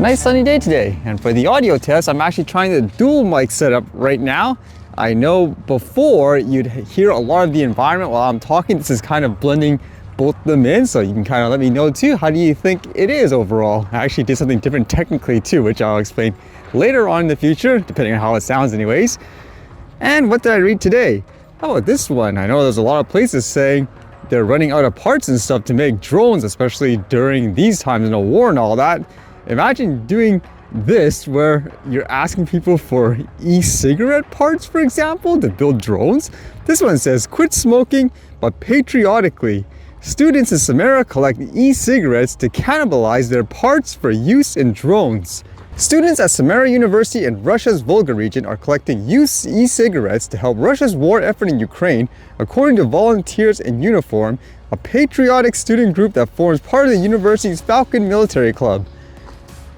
Nice sunny day today, and for the audio test, I'm actually trying the dual mic setup right now. I know before you'd hear a lot of the environment while I'm talking. This is kind of blending both of them in, so you can kind of let me know too, how do you think it is overall? I actually did something different technically too, which I'll explain later on in the future, depending on how it sounds anyways. And what did I read today? How about this one? I know there's a lot of places saying they're running out of parts and stuff to make drones, especially during these times in a war and all that. Imagine doing this where you're asking people for e-cigarette parts, for example, to build drones. This one says, quit smoking, but patriotically. Students in Samara collect e-cigarettes to cannibalize their parts for use in drones. Students at Samara University in Russia's Volga region are collecting used e-cigarettes to help Russia's war effort in Ukraine, according to Volunteers in Uniform, a patriotic student group that forms part of the university's Falcon Military Club.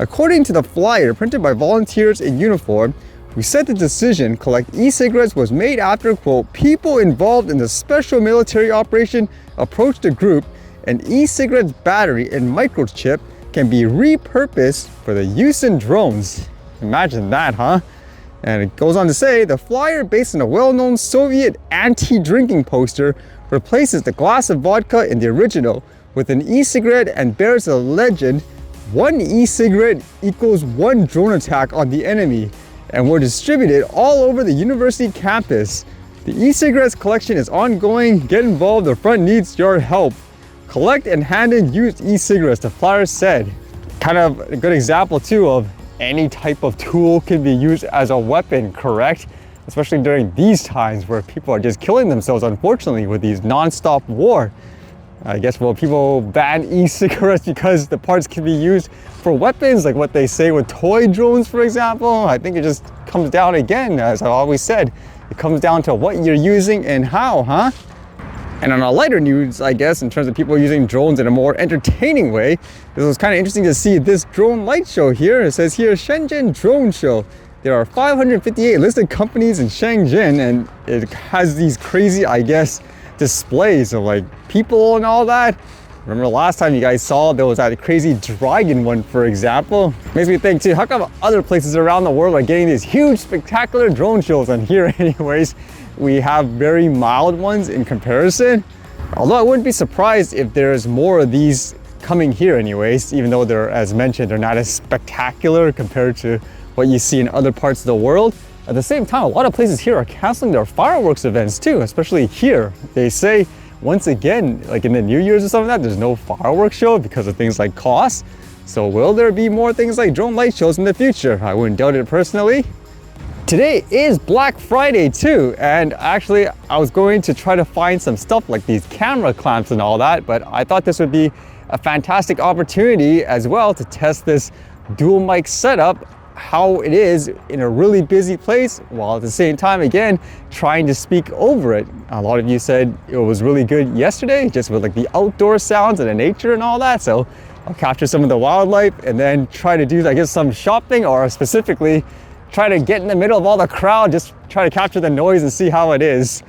According to the flyer printed by Volunteers in Uniform, who said the decision to collect e-cigarettes was made after, quote, people involved in the special military operation approached the group, an e-cigarette's battery and microchip can be repurposed for the use in drones. Imagine that, huh? And it goes on to say, the flyer, based on a well-known Soviet anti-drinking poster, replaces the glass of vodka in the original with an e-cigarette and bears the legend, one e-cigarette equals one drone attack on the enemy, and were distributed all over the university campus. The e-cigarettes collection is ongoing. Get involved, the front needs your help. Collect and hand in used e-cigarettes, the flyer said. Kind of a good example too of any type of tool can be used as a weapon, correct? Especially during these times where people are just killing themselves, unfortunately, with these non-stop war. I guess, well, people ban e-cigarettes because the parts can be used for weapons, like what they say with toy drones, for example. I think it just comes down again, as I always said, it comes down to what you're using and how, huh? And on a lighter news, I guess, in terms of people using drones in a more entertaining way, it was kind of interesting to see this drone light show here. It says here, Shenzhen Drone Show. There are 558 listed companies in Shenzhen, and it has these crazy, I guess, displays of like people and all that. Remember last time you guys saw there was that crazy dragon one, for example. Makes me think too, how come other places around the world are getting these huge spectacular drone shows, and here anyways we have very mild ones in comparison? Although I wouldn't be surprised if there's more of these coming here anyways, even though they're, as mentioned, they're not as spectacular compared to what you see in other parts of the world. At the same time, a lot of places here are canceling their fireworks events too, especially here. They say, once again, like in the New Year's or something like that, there's no fireworks show because of things like cost. So will there be more things like drone light shows in the future? I wouldn't doubt it personally. Today is Black Friday too, and actually I was going to try to find some stuff like these camera clamps and all that, but I thought this would be a fantastic opportunity as well to test this dual mic setup, how it is in a really busy place, while at the same time, again, trying to speak over it. A lot of you said it was really good yesterday, just with like the outdoor sounds and the nature and all that. So I'll capture some of the wildlife and then try to do, I guess, some shopping, or specifically try to get in the middle of all the crowd, just try to capture the noise and see how it is.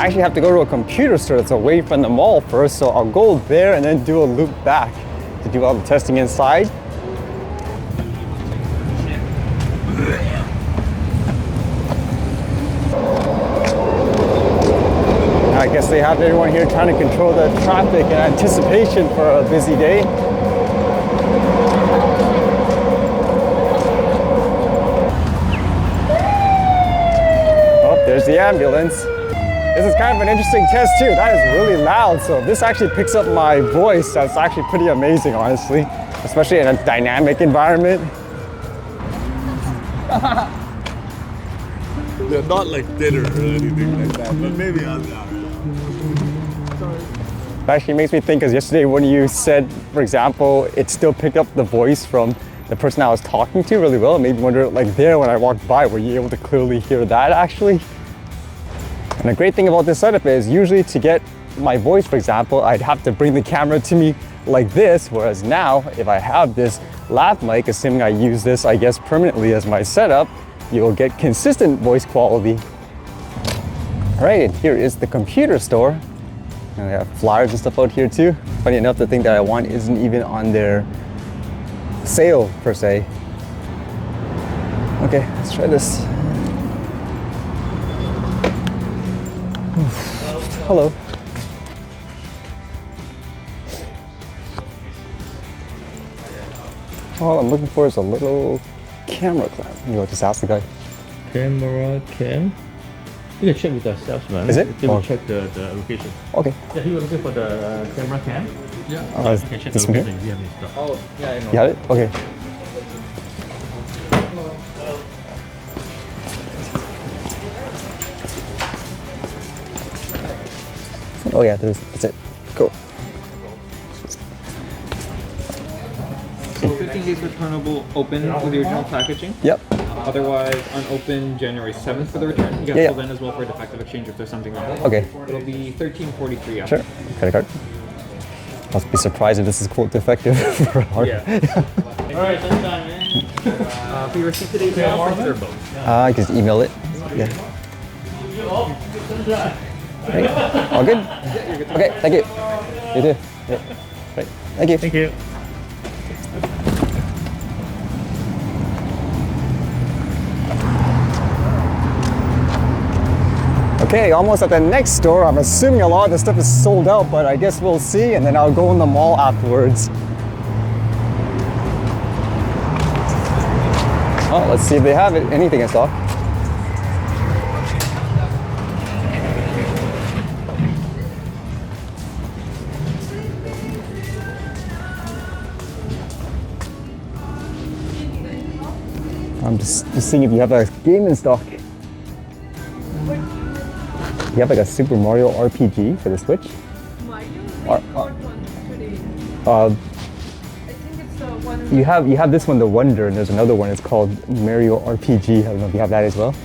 I actually have to go to a computer store that's away from the mall first, so I'll go there and then do a loop back to do all the testing inside. I guess they have everyone here trying to control the traffic in anticipation for a busy day. Oh, there's the ambulance. This is kind of an interesting test too. That is really loud. So if this actually picks up my voice, that's actually pretty amazing, honestly, especially in a dynamic environment. They're not like dinner or anything like that, but maybe I'll be. It actually makes me think, because yesterday when you said, for example, it still picked up the voice from the person I was talking to really well. It made me wonder, like there when I walked by, were you able to clearly hear that actually? And the great thing about this setup is usually to get my voice, for example, I'd have to bring the camera to me like this, whereas now if I have this lav mic, assuming I use this, I guess, permanently as my setup, you'll get consistent voice quality. All right, and here is the computer store. And they have flyers and stuff out here too. Funny enough, the thing that I want isn't even on their sale per se. Okay, let's try this. Hello. All I'm looking for is a little camera clamp. You know, just ask the guy. Camera cam. You can check with the salesman. Is it? They will Oh. check the location. Okay. Yeah, he was looking for the camera cam. Yeah. You can check the this one here? location if you have any stuff. Oh, yeah, I know. You got it? Okay. Oh yeah, that's it. Cool. So 15 days returnable, open with the original packaging. Yep. Otherwise, unopened January 7th for the return. You get Yeah, pulled in as well for a defective exchange if there's something wrong. Okay. It'll be $13.43 after. Sure. Credit card. I'll be surprised if this is quote defective for a hard. Yeah. Alright, sometime, man. For your receipt today, you offer either both. I can just email it. Yeah. Right. All good? Okay, thank you. You too. Yeah. Right. Thank you. Thank you. Okay, almost at the next store. I'm assuming a lot of the stuff is sold out, but I guess we'll see, and then I'll go in the mall afterwards. Oh, let's see if they have anything in stock. I'm just seeing if you have a game in stock. You have like a Super Mario RPG for the Switch? Mario? I got one today. I think it's the one. You have this one, the Wonder, and there's another one. It's called Mario RPG. I don't know if you have that as well. It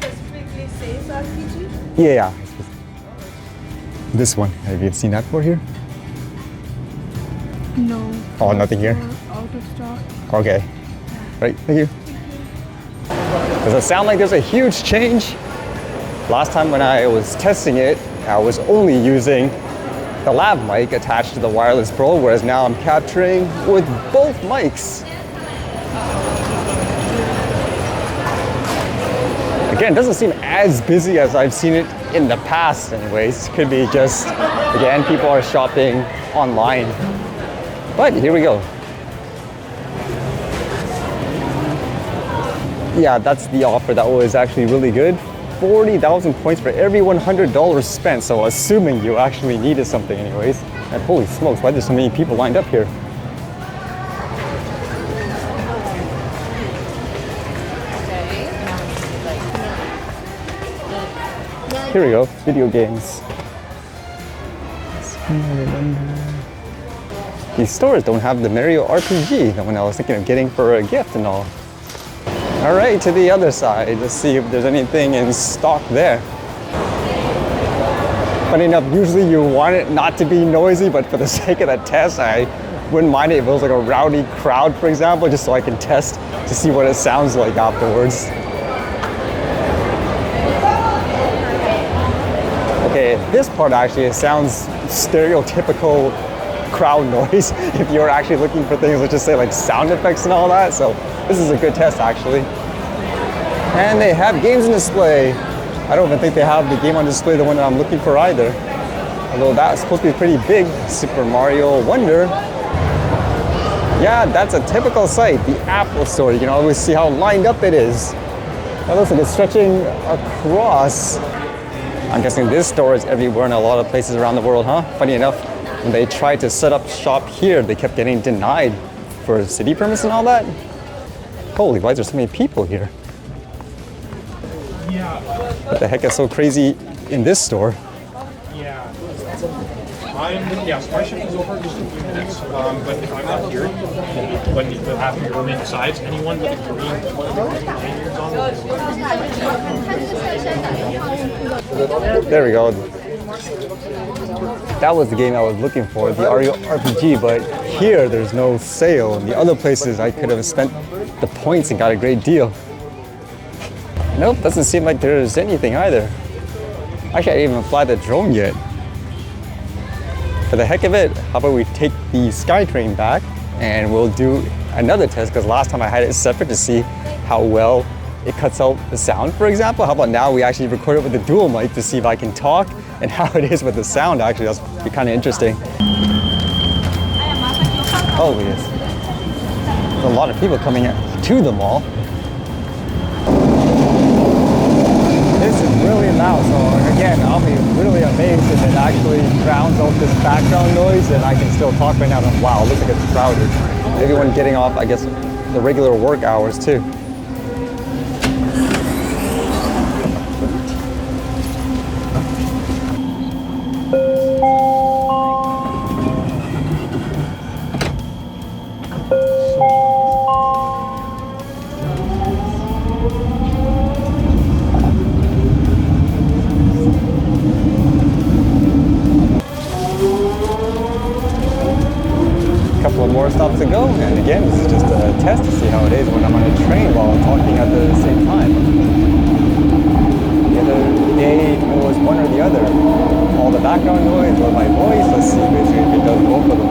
specifically says RPG. Yeah. This one. Have you seen that before here? No. Oh, nothing here. Out of stock. Okay. Right. Thank you. Does it sound like there's a huge change? Last time when I was testing it, I was only using the lav mic attached to the wireless Pro, whereas now I'm capturing with both mics. Again, it doesn't seem as busy as I've seen it in the past anyways. Could be just, again, people are shopping online. But here we go. Yeah, that's the offer. That was actually really good. 40,000 points for every $100 spent. So assuming you actually needed something anyways. And holy smokes, why are there so many people lined up here? Here we go, video games. These stores don't have the Mario RPG, the one I was thinking of getting for a gift and all. All right, to the other side. Let's see if there's anything in stock there. Funny enough, usually you want it not to be noisy, but for the sake of the test, I wouldn't mind it if it was like a rowdy crowd, for example, just so I can test to see what it sounds like afterwards. Okay, this part actually it sounds stereotypical crowd noise if you're actually looking for things, let's just say like sound effects and all that. So this is a good test actually. And they have games on display. I don't even think they have the game on display, the one that I'm looking for either. Although that's supposed to be pretty big. Super Mario Wonder. Yeah, that's a typical site, the Apple Store. You can always see how lined up it is. That looks like it's stretching across. I'm guessing this store is everywhere in a lot of places around the world, huh? Funny enough, when they tried to set up shop here, they kept getting denied for city permits and all that. Holy, why is there so many people here? What the heck is so crazy in this store? My shift is over just in a few minutes. But if I'm not here, when you have your main sides, anyone with a green lanyards on. There we go. That was the game I was looking for, the RPG, but here there's no sale. In the other places I could have spent the points and got a great deal. Nope, doesn't seem like there's anything either. Actually, I didn't even fly the drone yet. For the heck of it, how about we take the SkyTrain back and we'll do another test, because last time I had it separate to see how well it cuts out the sound, for example. How about now we actually record it with the dual mic to see if I can talk and how it is with the sound actually. That's be kind of interesting. Holy yes. There's a lot of people coming to the mall. This is really loud, so again, I'll be really amazed if it actually drowns out this background noise and I can still talk right now. And wow, it looks like it's crowded. Everyone getting off, I guess, the regular work hours too. More stops to go, and again, this is just a test to see how it is when I'm on a train while talking at the same time. The other day, it was one or the other. All the background noise or my voice. Let's see basically if it does both of them.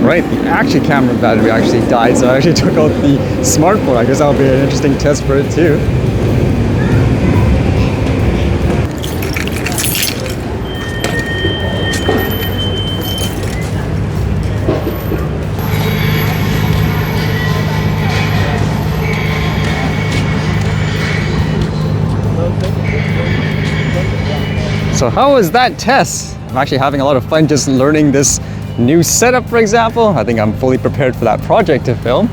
Right, the action camera battery actually died, so I actually took out the smartphone. I guess that'll be an interesting test for it too. So how was that test? I'm actually having a lot of fun just learning this new setup, for example. I think I'm fully prepared for that project to film.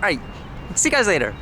All right, see you guys later.